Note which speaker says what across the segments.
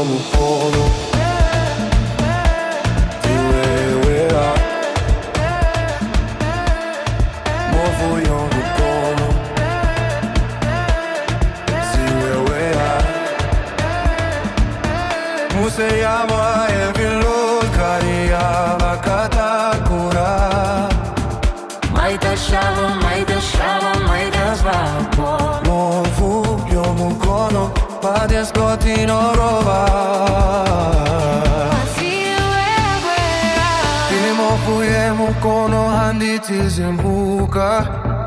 Speaker 1: mkono tiwewea movu yo mkono siwewea muse yama evilul karia bakatakura
Speaker 2: Maida shava, maida svapo
Speaker 1: movu yo mkono pade splotino roba Mofuye mukono handiti zimbuka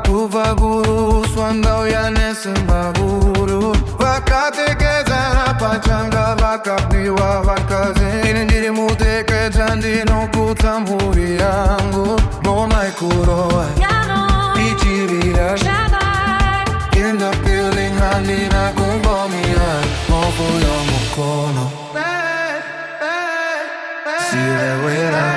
Speaker 1: Uvaguru swandau ya nesembaguru Vakatekeza na pachanga vakapiwa vakaze Inendiri muteke chandino kutamhuri yangu Mona ikuroa Ichirira In the building handina kumbomia Mofuyo mukono Siwewera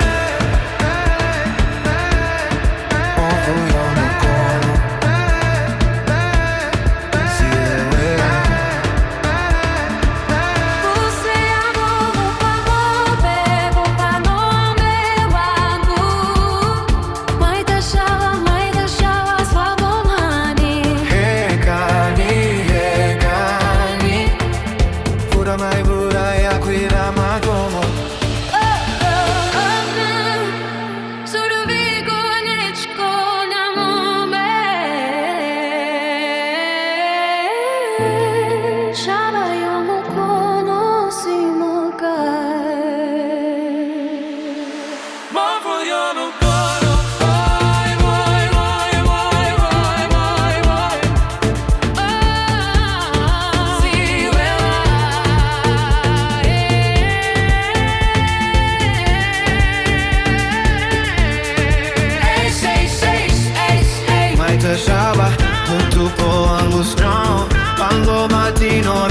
Speaker 3: Shaba, un tupo angustión, quando mattino